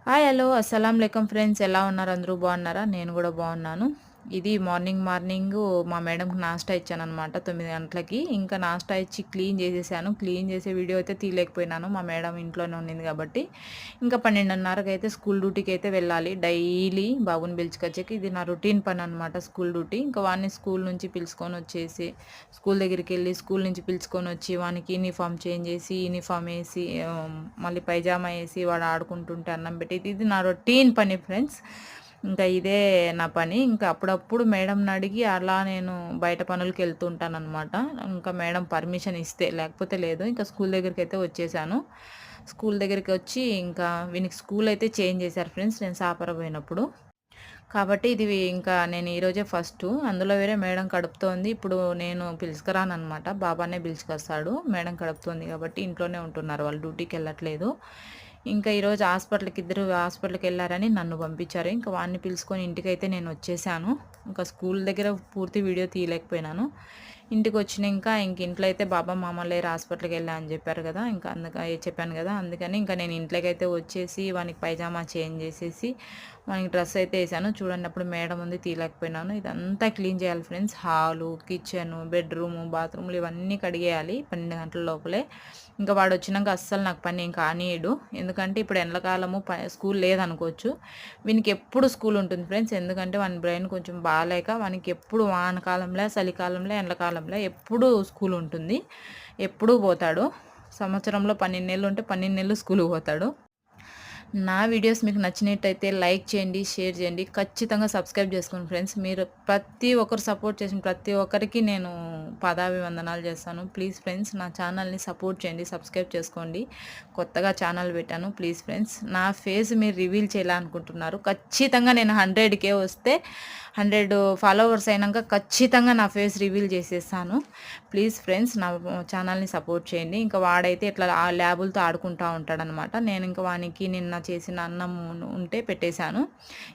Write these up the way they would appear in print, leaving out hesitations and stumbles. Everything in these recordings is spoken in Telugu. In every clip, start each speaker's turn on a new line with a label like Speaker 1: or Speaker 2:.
Speaker 1: హాయ్ హలో అస్సలం లేకం ఫ్రెండ్స్, ఎలా ఉన్నారు? అందరూ బాగున్నారా? నేను కూడా బాగున్నాను. ఇది మార్నింగ్ మా మేడంకి నాష్టా ఇచ్చాననమాట 9 గంటలకి. ఇంకా నాష్టా ఇచ్చి క్లీన్ చేసేసాను. క్లీన్ చేసే వీడియో అయితే తీయలేకపోయినాను, మా మేడం ఇంట్లోనే ఉండింది కాబట్టి. ఇంకా 12:30కి అయితే స్కూల్ డ్యూటీకి అయితే వెళ్ళాలి. డైలీ బాబుని పిలుచుకొచ్చేకి ఇది నా రొటీన్ పని అనమాట, స్కూల్ డ్యూటీ. ఇంకా వాడిని స్కూల్ నుంచి పిలుచుకొని వచ్చేసి స్కూల్ దగ్గరికి వెళ్ళి స్కూల్ నుంచి పిలుచుకొని వచ్చి వానికి యూనిఫామ్ చేంజ్ చేసి యూనిఫామ్ వేసి మళ్ళీ పైజామా వేసి వాడు ఆడుకుంటుంటే అన్నం పెట్టి ఇది నా రొటీన్ పని ఫ్రెండ్స్. ఇంకా ఇదే నా పని. ఇంకా అప్పుడప్పుడు మేడంని అడిగి అలా నేను బయట పనులకి వెళ్తూ ఉంటానన్నమాట. ఇంకా మేడం పర్మిషన్ ఇస్తే, లేకపోతే లేదు. ఇంకా స్కూల్ దగ్గరికి అయితే వచ్చేసాను. స్కూల్ దగ్గరికి వచ్చి ఇంకా వీనికి స్కూల్ అయితే చేంజ్ చేశారు ఫ్రెండ్స్, నేను సాపర పోయినప్పుడు. కాబట్టి ఇది ఇంకా నేను ఈరోజే ఫస్టు. అందులో వేరే మేడం కడుపుతోంది. ఇప్పుడు నేను పిలుచుకురానమాట, బాబానే పిలుచుకొస్తాడు. మేడం కడుపుతోంది కాబట్టి ఇంట్లోనే ఉంటున్నారు, వాళ్ళు డ్యూటీకి వెళ్ళట్లేదు. ఇంకా ఈరోజు ఇద్దరు హాస్పిటల్కి వెళ్ళారని నన్ను పంపించారు. ఇంకా వాడిని పిలుచుకొని ఇంటికైతే నేను వచ్చేసాను. ఇంకా స్కూల్ దగ్గర పూర్తి వీడియో తీయలేకపోయినాను. ఇంటికి వచ్చినాక ఇంట్లో అయితే బాబా మామ లేరు, హాస్పిటల్కి వెళ్ళా అని చెప్పారు కదా, ఇంకా చెప్పాను కదా, అందుకని ఇంకా నేను ఇంట్లోకి అయితే వచ్చేసి వానికి పైజామా చేంజ్ చేసేసి వానికి డ్రెస్ అయితే వేసాను. చూడండి, అప్పుడు మేడం ఉంది తీయలేకపోయినాను. ఇదంతా క్లీన్ చేయాలి ఫ్రెండ్స్. హాలు, కిచెను, బెడ్రూము, బాత్రూమ్లు ఇవన్నీ కడిగేయాలి 12 గంటల లోపలే. ఇంకా వాడు వచ్చినాక అస్సలు నాకు పని ఇంకా కానీయడు. ఎందుకంటే ఇప్పుడు ఎండాకాలము స్కూల్ లేదనుకోవచ్చు, వీనికి ఎప్పుడు స్కూల్ ఉంటుంది ఫ్రెండ్స్. ఎందుకంటే వాని బ్రెయిన్ కొంచెం బాగాలేక వానికి ఎప్పుడు వానకాలంలో, చలికాలంలో, ఎండాకాలంలో ఎప్పుడు స్కూల్ ఉంటుంది. ఎప్పుడూ పోతాడు. సంవత్సరంలో 12 నెలలు ఉంటే 12 నెలలు స్కూల్కి పోతాడు. నా వీడియోస్ మీకు నచ్చినట్టయితే లైక్ చేయండి, షేర్ చేయండి, ఖచ్చితంగా సబ్స్క్రైబ్ చేసుకోండి ఫ్రెండ్స్. మీరు ప్రతి ఒక్కరు సపోర్ట్ చేసిన ప్రతి ఒక్కరికి నేను పాదాభివందనాలు చేస్తాను. ప్లీజ్ ఫ్రెండ్స్, నా ఛానల్ని సపోర్ట్ చేయండి, సబ్స్క్రైబ్ చేసుకోండి. కొత్తగా ఛానల్ పెట్టాను. ప్లీజ్ ఫ్రెండ్స్, నా ఫేస్ మీరు రివీల్ చేయాలనుకుంటున్నారు, ఖచ్చితంగా నేను 100K వస్తే 100 ఫాలోవర్స్ అయినాక ఖచ్చితంగా నా ఫేస్ రివీల్ చేసేస్తాను. ప్లీజ్ ఫ్రెండ్స్, నా ఛానల్ని సపోర్ట్ చేయండి. ఇంకా వాడైతే ఇట్లా ఆ ల్యాబులతో ఆడుకుంటూ ఉంటాడనమాట. నేను ఇంకా వానికి నిన్న చేసిన అన్నం ఉంటే పెట్టేశాను.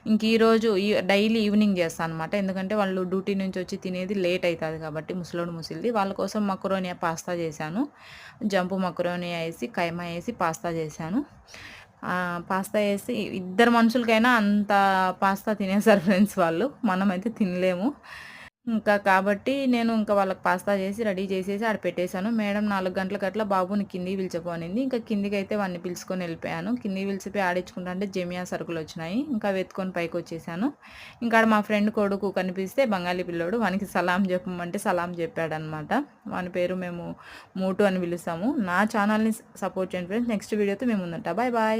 Speaker 1: ఇంక ఈరోజు డైలీ ఈవినింగ్ చేస్తాను అనమాట. ఎందుకంటే వాళ్ళు డ్యూటీ నుంచి వచ్చి తినేది లేట్ అవుతుంది కాబట్టి, ముసలిది వాళ్ళ కోసం మక్రోనియా పాస్తా చేశాను. జంపు మక్రోనియా వేసి కైమా వేసి పాస్తా చేశాను. పాస్తా వేసి ఇద్దరు మనుషులకైనా అంత పాస్తా తినేసారు ఫ్రెండ్స్ వాళ్ళు, మనమైతే తినలేము. ఇంకా కాబట్టి నేను ఇంకా వాళ్ళకి పాస్తా చేసి రెడీ చేసేసి ఆడ పెట్టేశాను. మేడం 4 గంటలకు అట్లా బాబుని కిందికి పిలిచిపోనింది. ఇంకా కిందికి అయితే వాడిని పిలుచుకొని వెళ్ళిపోయాను. కిందికి పిలిచిపోయి ఆడించుకుంటా అంటే జమియా సరుకులు వచ్చినాయి. ఇంకా వెతుకొని పైకి వచ్చేసాను. ఇంకా మా ఫ్రెండ్ కొడుకు కనిపిస్తే బంగాళీ పిల్లోడు, వానికి సలాం చెప్పమంటే సలాం చెప్పాడనమాట. వాని పేరు మేము మూటు అని పిలుస్తాము. నా ఛానల్ని సపోర్ట్ చేయండి ఫ్రెండ్స్. నెక్స్ట్ వీడియోతో మేము ముందుంటా. Bye bye.